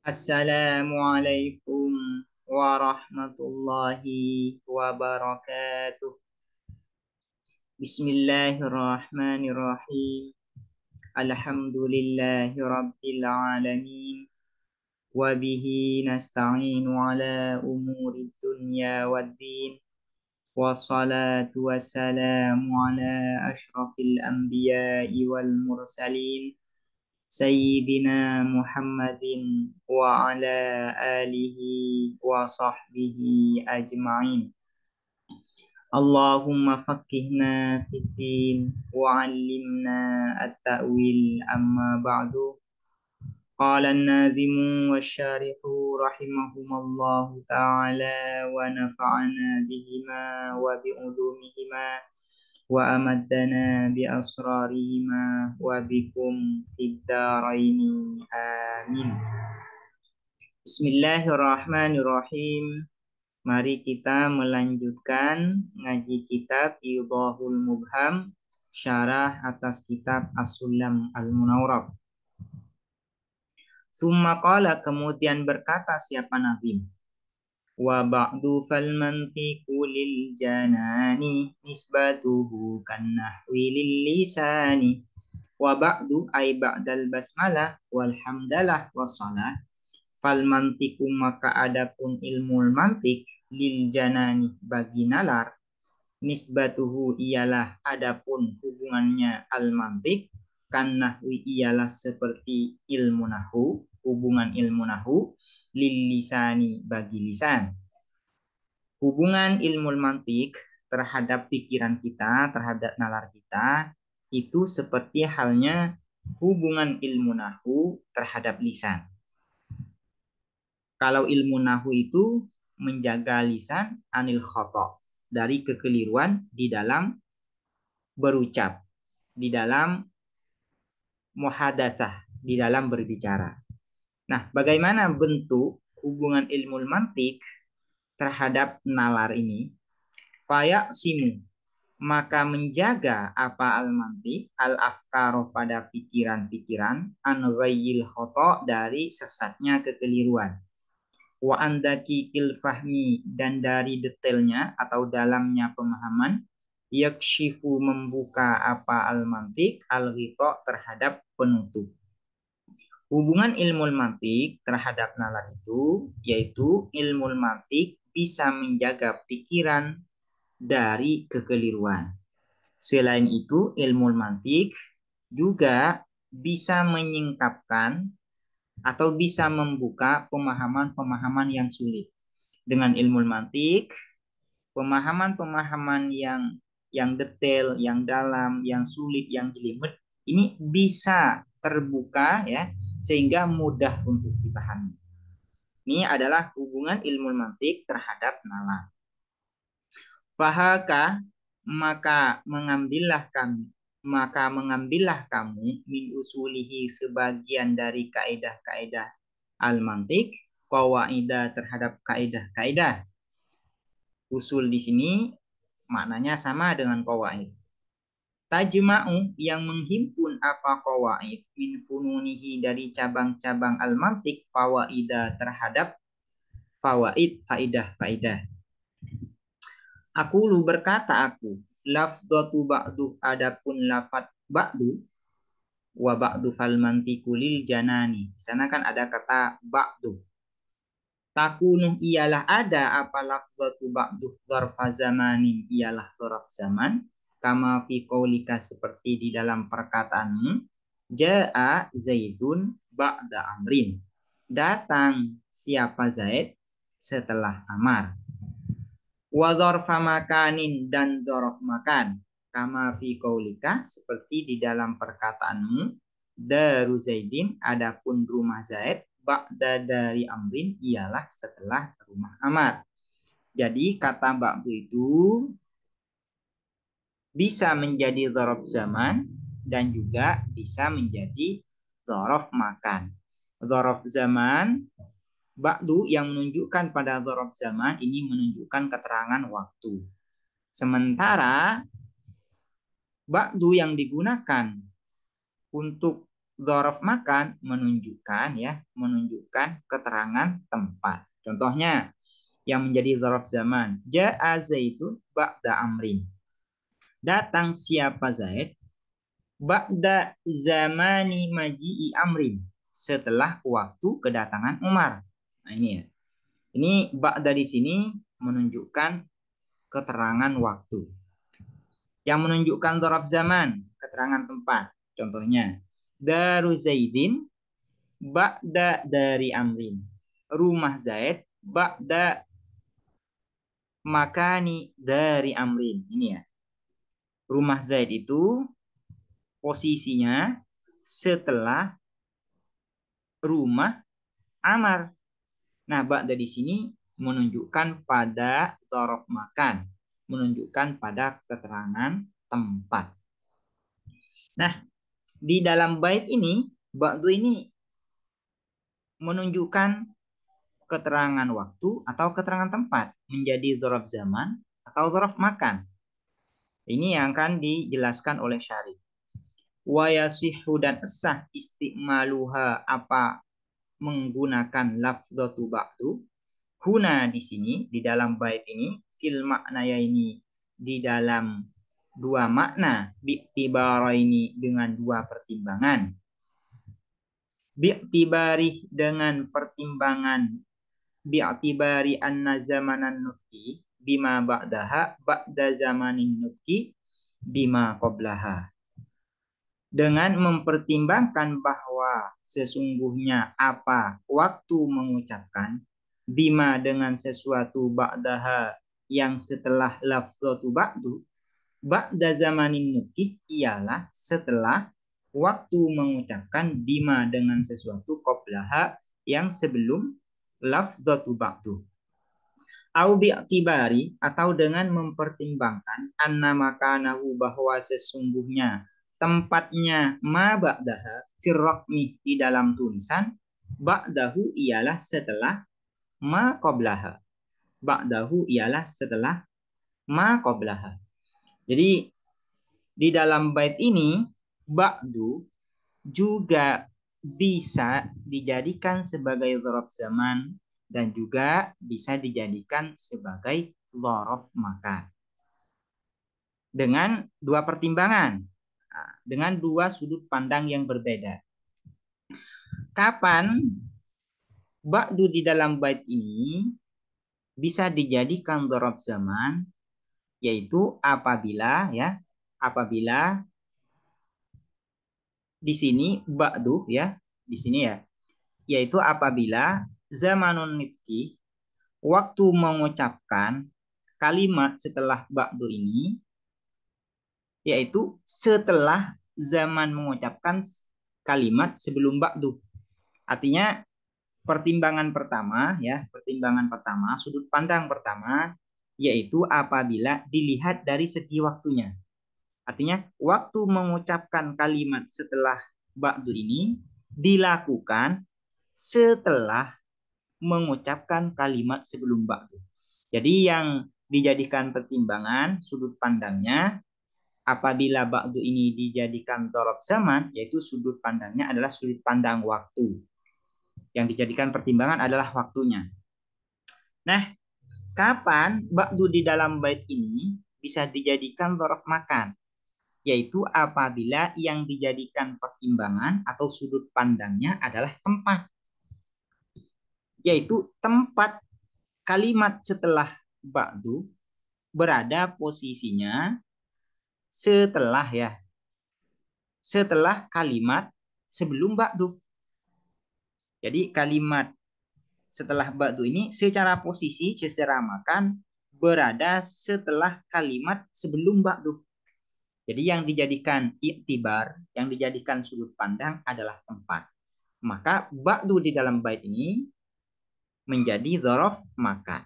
Assalamualaikum warahmatullahi wabarakatuh. Bismillahirrahmanirrahim. Alhamdulillahi rabbil alamin. Wabihi nasta'inu ala umuri dunya waddin. Wassalatu wassalamu ala ashrafil anbiya'i wal mursalin. Sayyidina Muhammadin wa ala alihi wa sahbihi ajma'in. Allahumma faqihna fiddin wa 'allimna at-ta'wil amma ba'du. Qala an-nazimu wasyarihu rahimahumallahu ta'ala wa nafa'ana bihima wa bi'ulumihima wa amaddana bi asrarihima wa bikum fid dharaini amin. Bismillahirrahmanirrahim. Mari kita melanjutkan ngaji kitab Idhahul Mubham, syarah atas kitab As-Sulam Al-Munawwarah. Summa qala, kemudian berkata siapa nazim, wa ba'du fal mantiqu lil janani nisbatuhu kan nahwi lil lisani. Wa ba'du ay ba'dal basmalah wal hamdalah wassalah. Fal mantiqu maka adapun ilmu mantik lil janani bagi nalar, nisbatuhu ialah adapun hubungannya al mantik, kan nahwi ialah seperti ilmu nahu, hubungan ilmu nahu, lil lisani bagi lisan. Hubungan ilmu mantik terhadap pikiran kita, terhadap nalar kita, itu seperti halnya hubungan ilmu nahu terhadap lisan. Kalau ilmu nahu itu menjaga lisan anil khoto, dari kekeliruan di dalam berucap, di dalam muhadasah, di dalam berbicara. Nah, bagaimana bentuk hubungan ilmu mantik terhadap nalar ini? Faya simu, maka menjaga apa al-mantik, al-afkaroh pada pikiran-pikiran, an ghayyil khoto dari sesatnya kekeliruan. Wa andaki il fahmi, dan dari detailnya atau dalamnya pemahaman, yakshifu membuka apa al-mantik, al-ghito terhadap penutup. Hubungan ilmu mantik terhadap nalar itu, yaitu ilmu mantik bisa menjaga pikiran dari kekeliruan. Selain itu, ilmu mantik juga bisa menyingkapkan atau bisa membuka pemahaman-pemahaman yang sulit. Dengan ilmu mantik, pemahaman-pemahaman yang detail, yang dalam, yang sulit, yang jelimet, ini bisa terbuka ya, sehingga mudah untuk dipahami. Ini adalah hubungan ilmu mantik terhadap nalar. Fahaka, maka mengambillah kamu min usulihi sebagian dari kaidah-kaidah al-mantik, qawaidah terhadap kaidah-kaidah. Usul di sini maknanya sama dengan qawaid. Tajma'u, yang menghimpun apa qawaid, min fununihi dari cabang-cabang al-mantik, fawaidah terhadap fawaid, faidah-faidah. Aku lu berkata aku, lafdhatu ba'du, adapun lafad ba'du, wa ba'du fal mantiku lil janani. Di sana kan ada kata ba'du. Takunuh ialah ada apa lafdhatu ba'du dzarfa zamanin, ialah dzarf zaman, kama fi qaulika seperti di dalam perkataanmu, jaa zaidun ba'da amrin. Datang siapa Zaid setelah Amar. Wa dzarfa makanin, dan dzarf makan, kama fi qaulika seperti di dalam perkataanmu, daru Zaidin adapun rumah Zaid, ba'da dari amrin ialah setelah rumah Amar. Jadi kata ba'du itu bisa menjadi dzaraf zaman dan juga bisa menjadi dzaraf makan. Dzaraf zaman ba'du yang menunjukkan pada dzaraf zaman ini menunjukkan keterangan waktu. Sementara ba'du yang digunakan untuk dzaraf makan menunjukkan keterangan tempat. Contohnya yang menjadi dzaraf zaman, ja'a Zaidun ba'da amrin. Datang siapa Zaid ba'da zamani maji'i amrin, setelah waktu kedatangan Umar. Nah, ini ya. Ini ba'da di sini menunjukkan keterangan waktu. Yang menunjukkan dzaraf zaman, keterangan tempat. Contohnya, Daru Zaidin ba'da dari amrin. Rumah Zaid ba'da makani dari amrin. Ini ya. Rumah Zaid itu posisinya setelah rumah Amar. Nah, ba'da di sini menunjukkan pada dzaraf makan, menunjukkan pada keterangan tempat. Nah, di dalam bait ini, ba'du ini menunjukkan keterangan waktu atau keterangan tempat, menjadi dzaraf zaman atau dzaraf makan. Ini yang akan dijelaskan oleh Syarih. Wa yasihhu dan sah istimaluha apa menggunakan lafdzatu ba'du. Huna di sini di dalam bait ini fil maknaya ini di dalam dua makna bi'tibara ini dengan dua pertimbangan. Bi'tibari dengan pertimbangan bi'tibari anna zamanan nutki bima ba'daha ba'da zamanin nutki bima qablaha. Dengan mempertimbangkan bahwa sesungguhnya apa waktu mengucapkan bima dengan sesuatu ba'daha yang setelah lafzatu ba'du ba'da zamanin nutki ialah setelah waktu mengucapkan bima dengan sesuatu qablaha yang sebelum lafzatu ba'du. Au bi'tibari atau dengan mempertimbangkan anna makanahu bahwa sesungguhnya tempatnya ma ba'daha firraqmi di dalam tulisan ba'dahu ialah setelah ma qablaha. Ba'dahu ialah setelah ma qablaha. Jadi di dalam bait ini ba'du juga bisa dijadikan sebagai dzaraf zaman dan juga bisa dijadikan sebagai dzaraf makan. Dengan dua pertimbangan, dengan dua sudut pandang yang berbeda. Kapan ba'du di dalam bait ini bisa dijadikan dzaraf zaman, yaitu apabila di sini ba'du di sini yaitu apabila zamanun nitki waktu mengucapkan kalimat setelah ba'du ini yaitu setelah zaman mengucapkan kalimat sebelum ba'du. Artinya pertimbangan pertama, sudut pandang pertama yaitu apabila dilihat dari segi waktunya. Artinya waktu mengucapkan kalimat setelah ba'du ini dilakukan setelah mengucapkan kalimat sebelum ba'du. Jadi yang dijadikan pertimbangan sudut pandangnya apabila ba'du ini dijadikan dzaraf zaman, yaitu sudut pandangnya adalah sudut pandang waktu. Yang dijadikan pertimbangan adalah waktunya. Nah, kapan ba'du di dalam bait ini bisa dijadikan dzaraf makan? Yaitu apabila yang dijadikan pertimbangan atau sudut pandangnya adalah tempat. Yaitu tempat kalimat setelah ba'du berada posisinya setelah kalimat sebelum ba'du. Jadi kalimat setelah ba'du ini secara posisi, secara makan berada setelah kalimat sebelum ba'du. Jadi yang dijadikan iktibar, yang dijadikan sudut pandang adalah tempat. Maka ba'du di dalam bait ini menjadi dzaraf makan.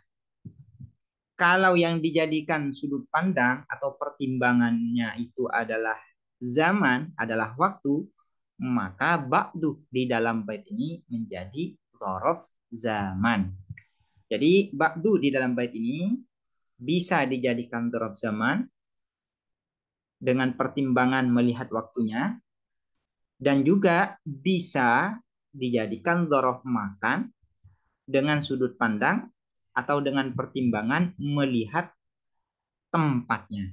Kalau yang dijadikan sudut pandang atau pertimbangannya itu adalah zaman, adalah waktu, maka ba'du di dalam bait ini menjadi dzaraf zaman. Jadi ba'du di dalam bait ini bisa dijadikan dzaraf zaman dengan pertimbangan melihat waktunya, Dan juga bisa dijadikan dzaraf makan dengan sudut pandang atau dengan pertimbangan melihat tempatnya.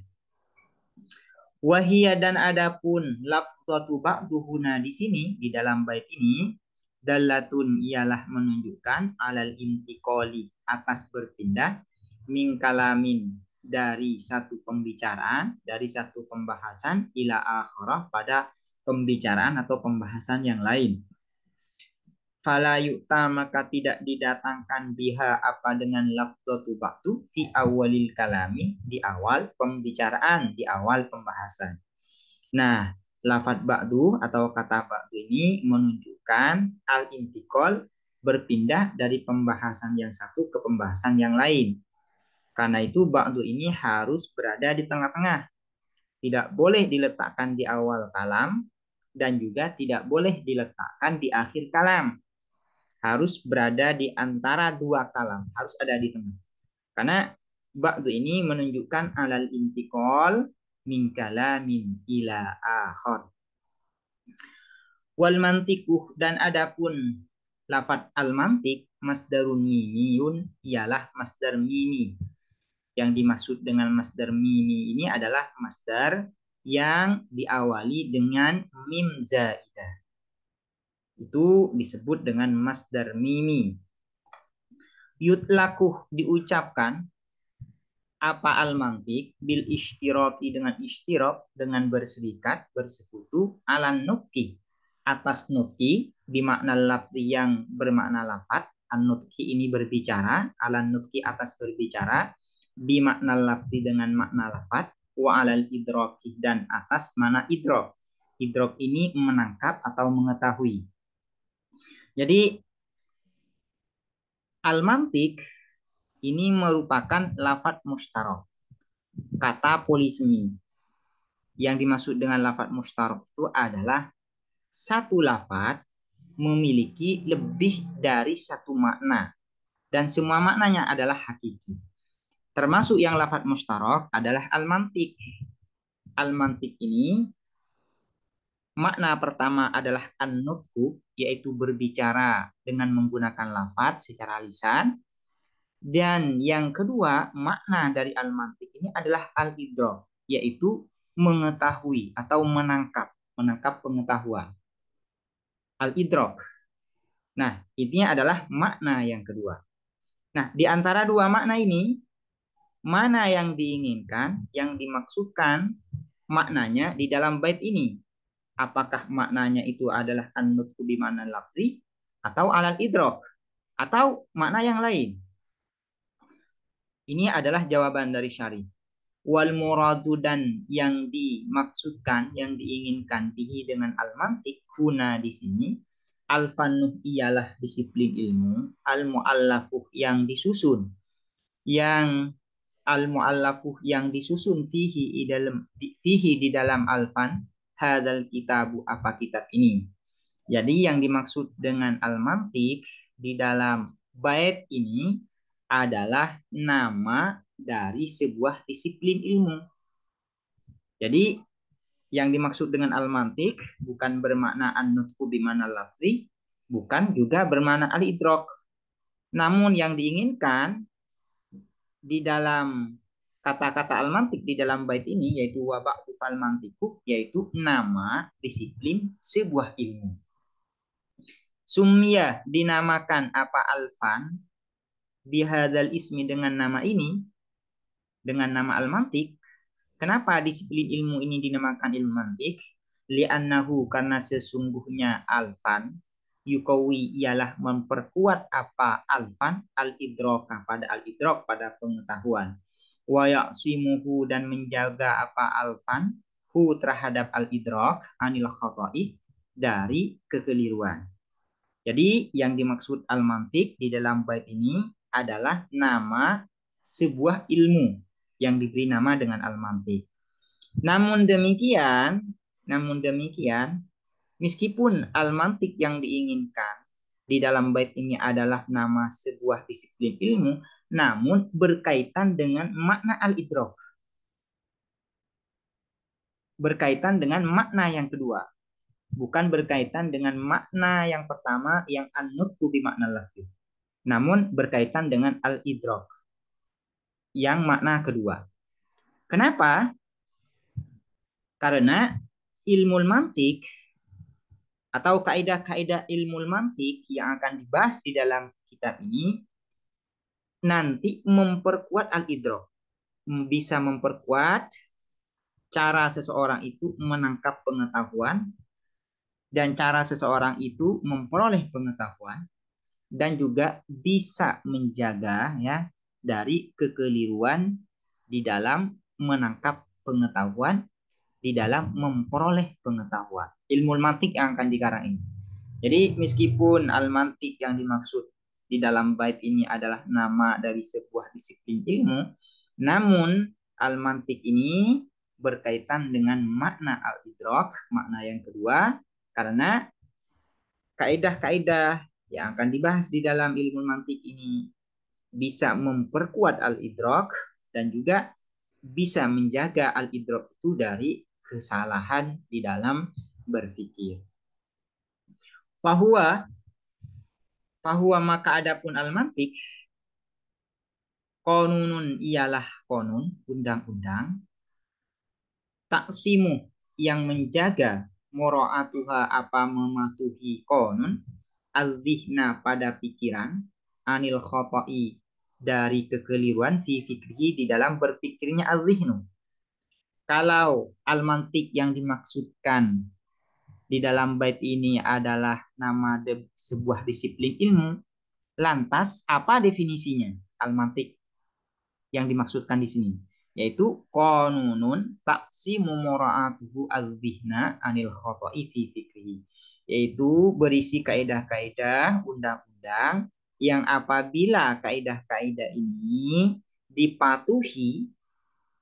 Wahia dan adapun lafzatu ba'duhuna di sini di dalam bait ini dalatun ialah menunjukkan alal intiqali atas berpindah min kalamin dari satu pembicaraan, dari satu pembahasan ila akhirah pada pembicaraan atau pembahasan yang lain. Fala yu'ta maka tidak didatangkan biha apa dengan lafzatu ba'du fi awalil kalami di awal pembicaraan, di awal pembahasan. Nah, lafaz ba'du atau kata ba'du ini menunjukkan al-intiqal berpindah dari pembahasan yang satu ke pembahasan yang lain. Karena itu ba'du ini harus berada di tengah-tengah. Tidak boleh diletakkan di awal kalam dan juga tidak boleh diletakkan di akhir kalam. Harus berada di antara dua kalam, harus ada di tengah. Karena ba'du ini menunjukkan alal intiqal min kalamin ila akhir. Wal mantikuh dan adapun lafaz al mantik masdarun mimiyun ialah masdar mimi. Yang dimaksud dengan masdar mimi ini adalah masdar yang diawali dengan mim zaidah. Itu disebut dengan masdar mimi. Yutlakuh diucapkan apa al-mantik bil ishtiraki dengan ishtirak dengan berserikat, bersekutu alan nutki atas nutki bimakna lafzi yang bermakna lafat. An-nutki ini berbicara, alan nutki atas berbicara, bimakna lafzi dengan makna lafat, wa alal idraki dan atas mana idrok. Idrok ini menangkap atau mengetahui. Jadi al-mantik ini merupakan lafaz mustarok, kata polisemi. Yang dimaksud dengan lafaz mustarok itu adalah satu lafaz memiliki lebih dari satu makna dan semua maknanya adalah hakiki. Termasuk yang lafaz mustarok adalah al-mantik. Al-mantik ini makna pertama adalah an-nutku, yaitu berbicara dengan menggunakan lafaz secara lisan. Dan yang kedua, makna dari al-mantik ini adalah al-idrak, yaitu mengetahui atau menangkap pengetahuan. Al-idrak. Nah, intinya adalah makna yang kedua. Nah, di antara dua makna ini, mana yang diinginkan, yang dimaksudkan maknanya di dalam bait ini? Apakah maknanya itu adalah an-nutku bi ma'na lafzi atau alal idrak atau makna yang lain? Ini adalah jawaban dari syari. Wal muradu dan yang dimaksudkan, yang diinginkan bihi dengan al-mantik huna di sini al-fannuh ialah disiplin ilmu, al-mu'allafuh yang disusun, yang al-mu'allafuh yang disusun fihi di dalam al-fan hadal kitabu apa kitab ini. Jadi yang dimaksud dengan al-mantik di dalam bait ini adalah nama dari sebuah disiplin ilmu. Jadi yang dimaksud dengan al-mantik bukan bermakna an-nutqu bimana lafzi, bukan juga bermakna al-idrak. Namun yang diinginkan di dalam kata-kata al-mantik di dalam bait ini yaitu waba'u fal-mantiku, yaitu nama disiplin sebuah ilmu. Sumya dinamakan apa alfan bihadzal ismi dengan nama ini, dengan nama al-mantik. Kenapa disiplin ilmu ini dinamakan ilmu mantik? Li'annahu karena sesungguhnya alfan yukawi ialah memperkuat apa alfan al-idroka pada al-idrok pada pengetahuan. Wa ya'simuhu dan menjaga apa alfan hu terhadap al-idrok anil khata'i dari kekeliruan. Jadi yang dimaksud al-mantik di dalam bait ini adalah nama sebuah ilmu yang diberi nama dengan al-mantik. Namun demikian, meskipun al-mantik yang diinginkan di dalam bait ini adalah nama sebuah disiplin ilmu, namun berkaitan dengan makna al-idrak. Berkaitan dengan makna yang kedua. bukan berkaitan dengan makna yang pertama yang an-nutqu bi makna lafzi, namun berkaitan dengan al-idrak yang makna kedua. Kenapa? Karena ilmu mantik atau kaidah-kaidah ilmu mantik yang akan dibahas di dalam kitab ini nanti memperkuat al-idrak, bisa memperkuat cara seseorang itu menangkap pengetahuan dan cara seseorang itu memperoleh pengetahuan dan juga bisa menjaga ya dari kekeliruan di dalam menangkap pengetahuan, di dalam memperoleh pengetahuan. Ilmu mantik yang akan dikarang ini. Jadi meskipun al-mantik yang dimaksud di dalam bait ini adalah nama dari sebuah disiplin ilmu, namun al-mantik ini berkaitan dengan makna al-idrak, makna yang kedua, karena kaidah-kaidah yang akan dibahas di dalam ilmu mantik ini bisa memperkuat al-idrak dan juga bisa menjaga al-idrak itu dari kesalahan di dalam berpikir. Fahuwa, fahuwa maka adapun al-mantik, konunun ialah konun, undang-undang, taksimu yang menjaga moro'atuha apa mematuhi konun, al-zihna pada pikiran, anil khoto'i dari kekeliruan fi fikrihi di dalam berpikirnya al-zihnu. Kalau al-mantik yang dimaksudkan di dalam bait ini adalah nama sebuah disiplin ilmu, lantas apa definisinya al-mantik yang dimaksudkan di sini? Yaitu qanunun taksimu mura'atuhu al-zihna anil khoto'i fi fikrihi. Yaitu berisi kaidah-kaidah undang-undang yang apabila kaidah-kaidah ini dipatuhi,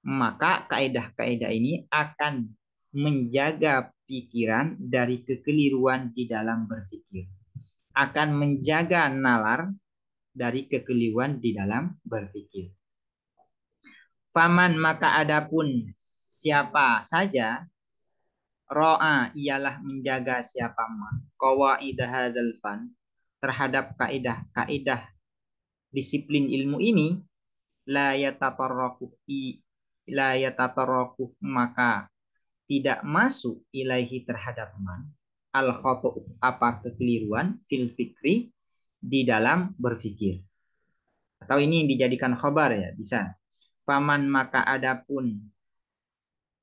maka kaidah-kaidah ini akan menjaga pikiran dari kekeliruan di dalam berpikir. Akan menjaga nalar dari kekeliruan di dalam berpikir. Faman maka adapun siapa saja ro'a ialah menjaga siapa man qawaidah hadzal fan terhadap kaidah-kaidah disiplin ilmu ini la yatatarraku maka tidak masuk ilaihi terhadap man al khoto apa kekeliruan fil fikri di dalam berpikir. Atau ini dijadikan khobar ya, bisa. Faman maka adapun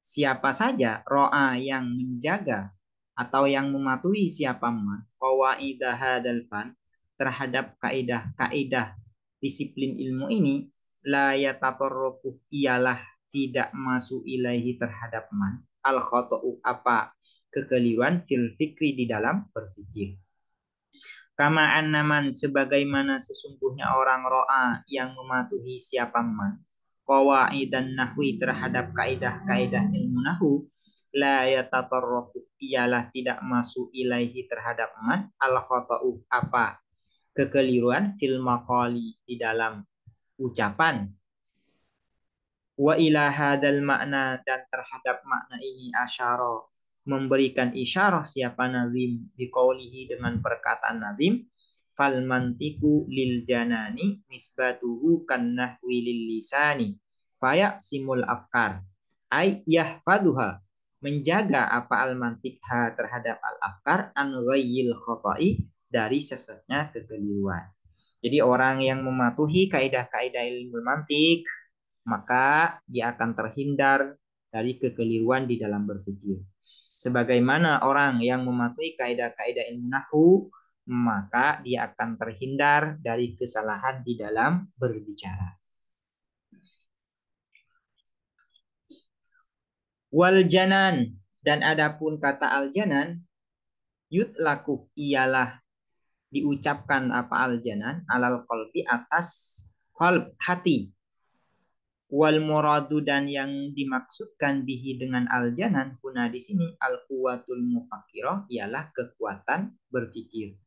siapa saja ro'a yang menjaga atau yang mematuhi siapa man qawaidah hadzal fan terhadap kaidah-kaidah disiplin ilmu ini la yatatarraku ialah tidak masuk ilaihi terhadap man al khoto'u apa kekeliruan fil fikri di dalam berpikir. Kama annaman sebagaimana sesungguhnya orang ro'a yang mematuhi siapa man qawaidan nahwi terhadap kaidah-kaidah ilmu nahwu la yatatarraku ialah tidak masuk ilaihi terhadap man al khata'u apa kekeliruan fil maqali di dalam ucapan wa ila hadal makna dan terhadap makna ini asyara memberikan isyarah siapa nazim biqaulihi dengan perkataan nazim fal mantiku lil janani nisbatuhu kan nahwi lil lisani faya simul afkar ay yahfaduha menjaga apa al mantikha terhadap al afkar an ghayyil khata'i dari sesatnya kekeliruan. Jadi orang yang mematuhi kaidah-kaidah ilmu mantik maka dia akan terhindar dari kekeliruan di dalam berpikir. Sebagaimana orang yang mematuhi kaidah-kaidah ilmu nahwu, maka dia akan terhindar dari kesalahan di dalam berbicara. Wal janan dan adapun kata al janan yutlaku ialah diucapkan apa al janan alal qalbi atas qalb hati. Wal muradu dan yang dimaksudkan bihi dengan al janan guna di sini al quwatul mufakkirah ialah kekuatan berpikir.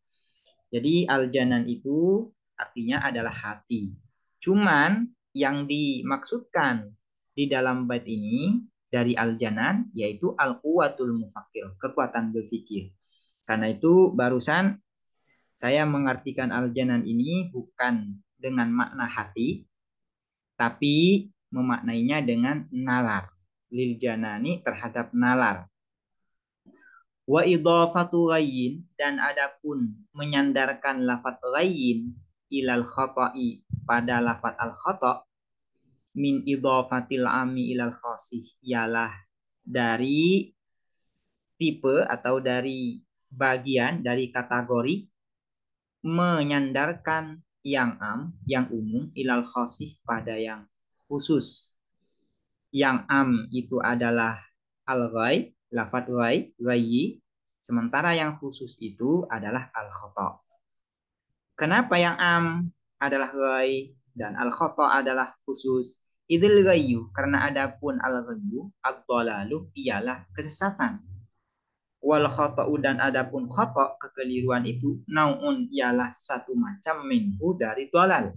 Jadi al janan itu artinya adalah hati. Cuman yang dimaksudkan di dalam bait ini dari al-janan, yaitu al-quwatul mufakkir, kekuatan berpikir. Karena itu barusan saya mengartikan al-janan ini bukan dengan makna hati, tapi memaknainya dengan nalar. Lil janani terhadap nalar. Wa idhafatu ghayyin, dan adapun menyandarkan lafaz ghayyin ilal khata'i pada lafaz al khata' min idhafatil ami ilal khasih, ialah dari tipe atau dari bagian dari kategori menyandarkan yang yang umum ilal khasih pada yang khusus. Yang itu adalah al-ghay, lafaz ghay, ghayyi, sementara yang khusus itu adalah al-khata. Kenapa yang adalah ghay dan al-khata adalah khusus? Idil ghayyu, karena adapun al-ghayyu ad-dhalalu ialah kesesatan. Wal khata'u, dan adapun khata' kekeliruan itu naun ialah satu macam minhu dari dhalal.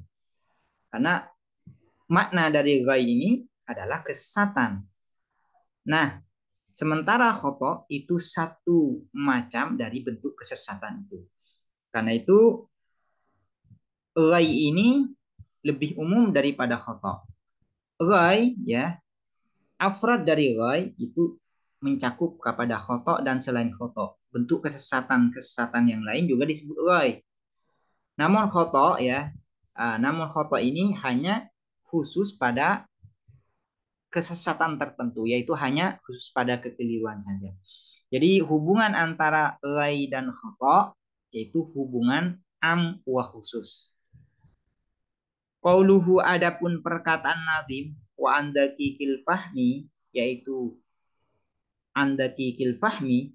Karena makna dari ghay ini adalah kesesatan. Nah, sementara khata' itu satu macam dari bentuk kesesatan itu. Karena itu ghay ini lebih umum daripada khata'. Ghay, ya, afrad dari ghay itu mencakup kepada khata' dan selain khata'. Bentuk kesesatan-kesesatan yang lain juga disebut ghay. Namun khata', ya, namun khata' ini hanya khusus pada kesesatan tertentu, yaitu hanya khusus pada kekeliruan saja. Jadi hubungan antara ghay dan khata' yaitu hubungan am wa khusus. Qauluhu, adapun perkataan nazim, wa andakikil fahmi, yaitu andakikil fahmi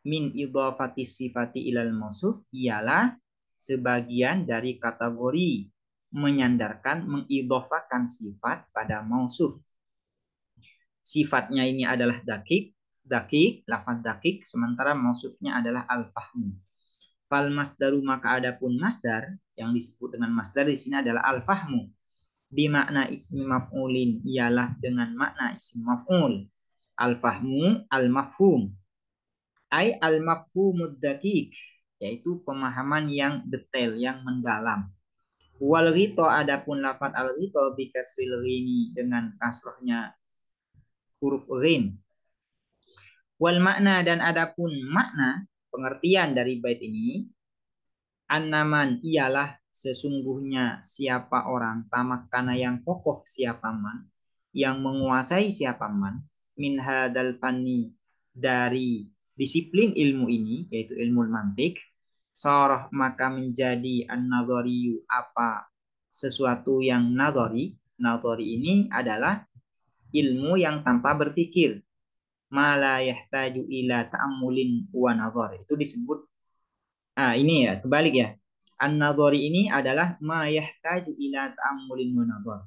min idhafati sifati ilal mausuf, ialah sebagian dari kategori menyandarkan, mengidhafakan sifat pada mausuf. Sifatnya ini adalah dakik, lafaz dakik, sementara mausufnya adalah al-fahmu. Fal masdaru, maka adapun masdar yang disebut dengan masdar di sini adalah al-fahmu. Bimakna ismi maf'ulin, ialah dengan makna ismi maf'ul. Al-fahmu al-mafhum. Ai al-mafhumud dakik, yaitu pemahaman yang detail, yang mendalam. Wal ghito, adapun lafaz al ghito bi kasril ghini, dengan kasrahnya huruf ghin. Wal makna, dan adapun makna pengertian dari bait ini, annaman, ialah sesungguhnya siapa orang, tamakkana yang kokoh siapa man, yang menguasai siapa man, min hadal fanni, dari disiplin ilmu ini, yaitu ilmu mantik, soroh, maka menjadi an-nadhariyu, apa sesuatu yang nadhari. Nadhari ini adalah ilmu yang tanpa berpikir. Mala yahtaju ila ta'ammulin wa nadhar, itu disebut ini ya, kebalik ya. An-nadhari ini adalah ma yahtaju ila ta'ammulin wa nadhar,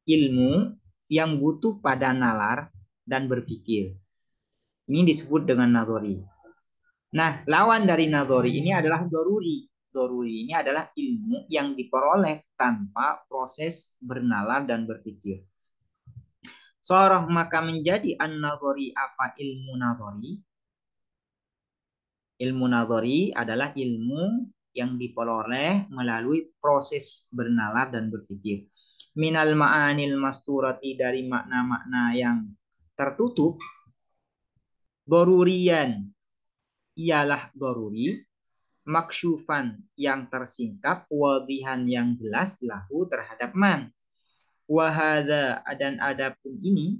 ilmu yang butuh pada nalar dan berpikir. Ini disebut dengan nadhari. Nah, lawan dari nadhari ini adalah doruri. Doruri ini adalah ilmu yang diperoleh tanpa proses bernalar dan berpikir. Soroh, maka menjadi an-nadhari, apa ilmu nadhari. Ilmu nadhari adalah ilmu yang diperoleh melalui proses bernalar dan berpikir. Minal ma'anil masturati, dari makna-makna yang tertutup. Dorurian, ialah doruri. Maksyufan, yang tersingkap. Wadihan, yang jelas. Lahu, terhadap man. Wahada, dan adapun ini,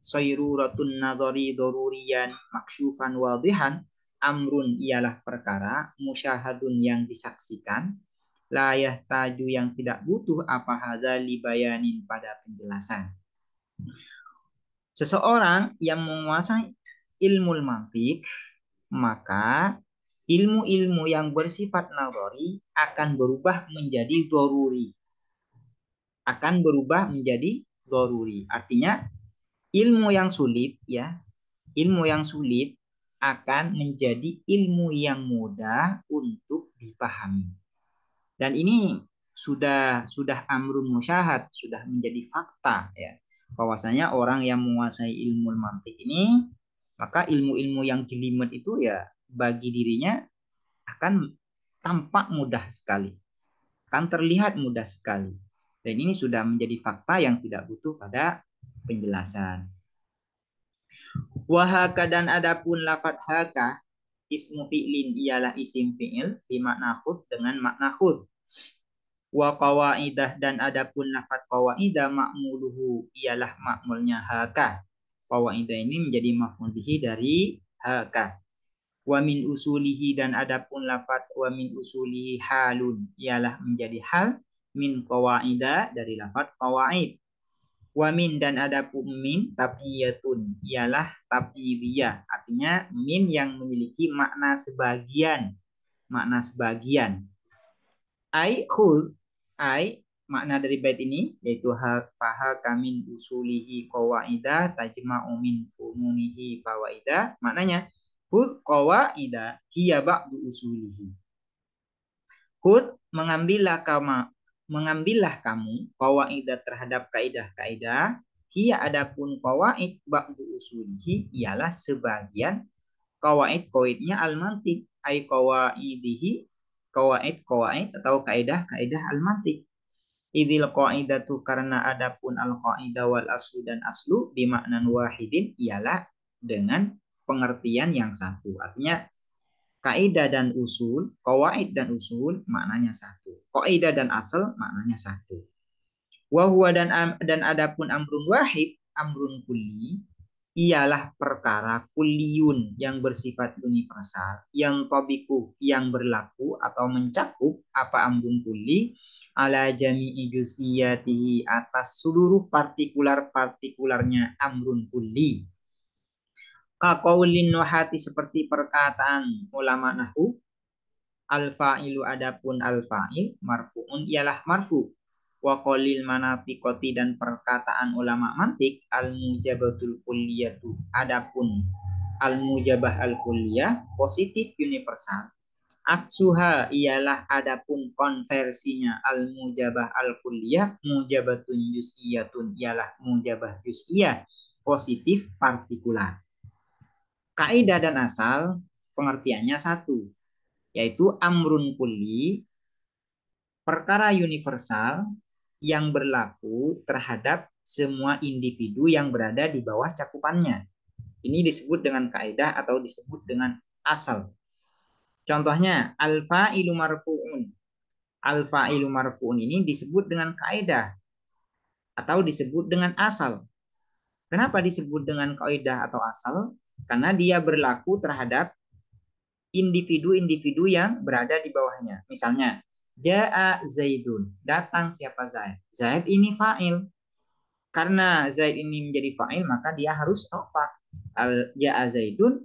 sayruratun nadhari dorurian maksyufan wadihan, amrun, ialah perkara, musyahadun, yang disaksikan, la yahtaju, yang tidak butuh, apa hadza libayanin, pada penjelasan. Seseorang yang menguasai ilmu mantik, maka ilmu-ilmu yang bersifat nadhari akan berubah menjadi doruri. Akan berubah menjadi doruri. Artinya ilmu yang sulit, ya, ilmu yang sulit akan menjadi ilmu yang mudah untuk dipahami. Dan ini sudah amrun musyahad, sudah menjadi fakta, ya. Bahwasanya orang yang menguasai ilmu mantik ini, maka ilmu-ilmu yang jelimet itu ya bagi dirinya akan tampak mudah sekali, akan terlihat mudah sekali. Dan ini sudah menjadi fakta yang tidak butuh pada penjelasan. Wahaka dan adapun lafadz haka ismu fi'lin ialah isim fi'il bimakna khud dengan makna khud. Wa qawaidah dan adapun lafadz qawaidah ma'muluhu ialah makmulnya haka. Qawaidah ini menjadi maf'ul bihi dari haka. Wa min usulihi dan adapun lafadz wa min usulihi halun ialah menjadi hal min qawaidah dari lafadz qawaid. Wa min dan adapun min tabiyatun ialah tabiyiyah, artinya min yang memiliki makna sebagian, makna sebagian. Ai khul, ai makna dari bait ini yaitu faha kamin usulihi qawaida tajma'u min fununihi fawaida. Maknanya khul qawaida hiya ba'du usulihi. Khul mengambillah kamu qawaida terhadap kaidah-kaidah. Hiya adapun qawaid ba'du usulihi ialah sebagian qawaid-qawaidnya al-mantiq, ai qawaidihi qawaid atau kaidah-kaidah al-mantiq. Idil qaidatu karena adapun al-qaidah wal aslu dan aslu bimaknan wahidin ialah dengan pengertian yang satu. Artinya kaidah dan usul, qawaid dan usul maknanya satu. Kaidah dan asal maknanya satu. Wa huwa dan adapun amrun wahid, amrun kulli ialah perkara kuliun yang bersifat universal, yang tobiku yang berlaku atau mencakup apa amrun kuli ala jami'i juz'iyatihi atas seluruh partikular-partikularnya amrun kuli. Kaqaulin nuhati seperti perkataan ulama nahwu, al-fa'ilu adapun al-fa'il marfu'un ialah marfu'. Wa qalil manatiqoti dan perkataan ulama mantik al-mujabatul kulliyatu adapun al-mujabah al-kulliyah positif universal. Aksuha ialah adapun konversinya al-mujabah al-kulliyah mujabatun juz'iyatun ialah mujabah juz'iyah positif partikular. Kaidah dan asal pengertiannya satu, yaitu amrun kulli perkara universal yang berlaku terhadap semua individu yang berada di bawah cakupannya. Ini disebut dengan kaidah atau disebut dengan asal. Contohnya al-fa'ilu marfu'un. Al-fa'ilu marfu'un ini disebut dengan kaidah atau disebut dengan asal. Kenapa disebut dengan kaidah atau asal? Karena dia berlaku terhadap individu-individu yang berada di bawahnya. Misalnya, Ja'a Zaidun, datang siapa Zaid? Zaid ini fa'il. Karena Zaid ini menjadi fa'il, maka dia harus rafa. Ja'a Zaidun,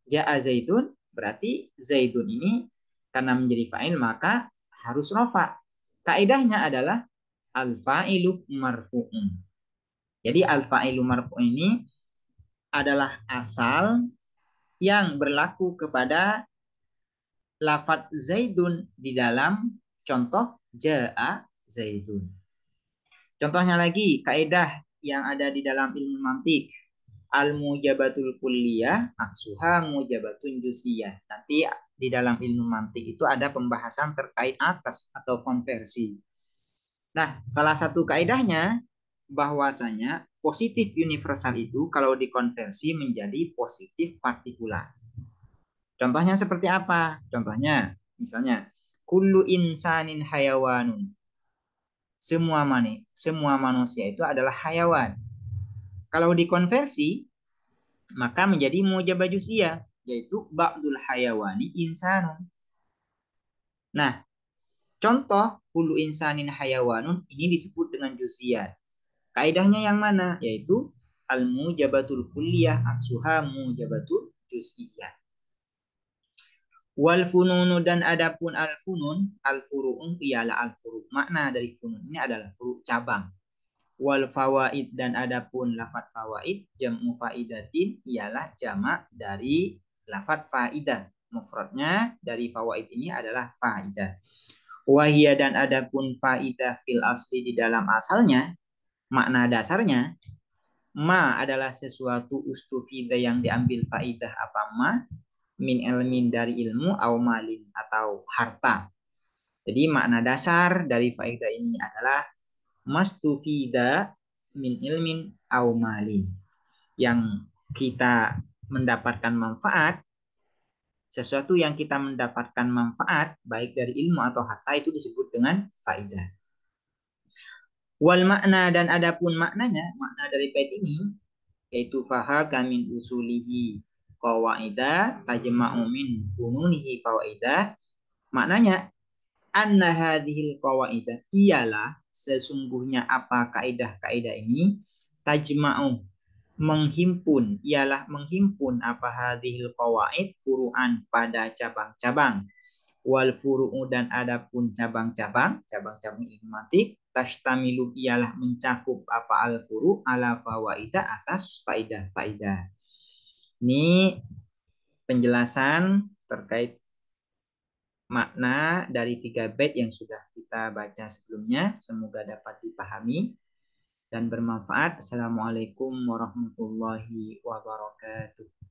Ja'a Zaidun berarti Zaidun ini karena menjadi fa'il maka harus rafa. Kaidahnya adalah al-fa'ilu marfu'un. Jadi al-fa'ilu marfu'un ini adalah asal yang berlaku kepada lafadz Zaidun di dalam contoh Ja'a Zaidun. Contohnya lagi, kaidah yang ada di dalam ilmu mantik. Al-mujabatul kulliyah, aksuha mujabatun juz'iyah. Nanti di dalam ilmu mantik itu ada pembahasan terkait atas atau konversi. Nah, salah satu kaidahnya bahwasanya positif universal itu kalau dikonversi menjadi positif partikular. Contohnya seperti apa? Contohnya, misalnya, kullu insanin hayawanun. Semua manusia itu adalah hayawan. Kalau dikonversi, maka menjadi mujabah juz'iyah, yaitu ba'dul hayawani insanun. Nah, contoh kullu insanin hayawanun ini disebut dengan juz'iyah. Kaidahnya yang mana? Yaitu al-mujabatul kulliyah aksuha mujabatul juz'iyah. Wal fununu dan adapun al funun, al furu'un ialah al furu'. Makna dari funun ini adalah furu' cabang. Wal fawaid dan adapun lafadz fawaid jam'u faidatin ialah jamak dari lafadz faidah. Mufradnya dari fawaid ini adalah faidah. Wahia dan adapun faidah fil asli di dalam asalnya Makna dasarnya, ma adalah sesuatu ustufida yang diambil faidah apa ma, min ilmin dari ilmu, au malin atau harta. Jadi makna dasar dari faidah ini adalah mastufida min ilmin au malin. Yang kita mendapatkan manfaat, sesuatu yang kita mendapatkan manfaat baik dari ilmu atau harta itu disebut dengan faidah. Wal makna dan adapun maknanya, makna dari bait ini yaitu faha kamin usulihi qawaida tajma'u min fununihi fawaida. Maknanya anna hadhil qawaida ialah sesungguhnya apa kaidah-kaidah ini tajma'u menghimpun, ialah menghimpun apa hadhil qawaid furu'an pada cabang-cabang, wal furu'u dan adapun cabang-cabang ilmatik tashtamilu ialah mencakup apa al furu ala fawaida atas faidah-faidah. Ini penjelasan terkait makna dari 3 bait yang sudah kita baca sebelumnya. Semoga dapat dipahami dan bermanfaat. Assalamualaikum warahmatullahi wabarakatuh.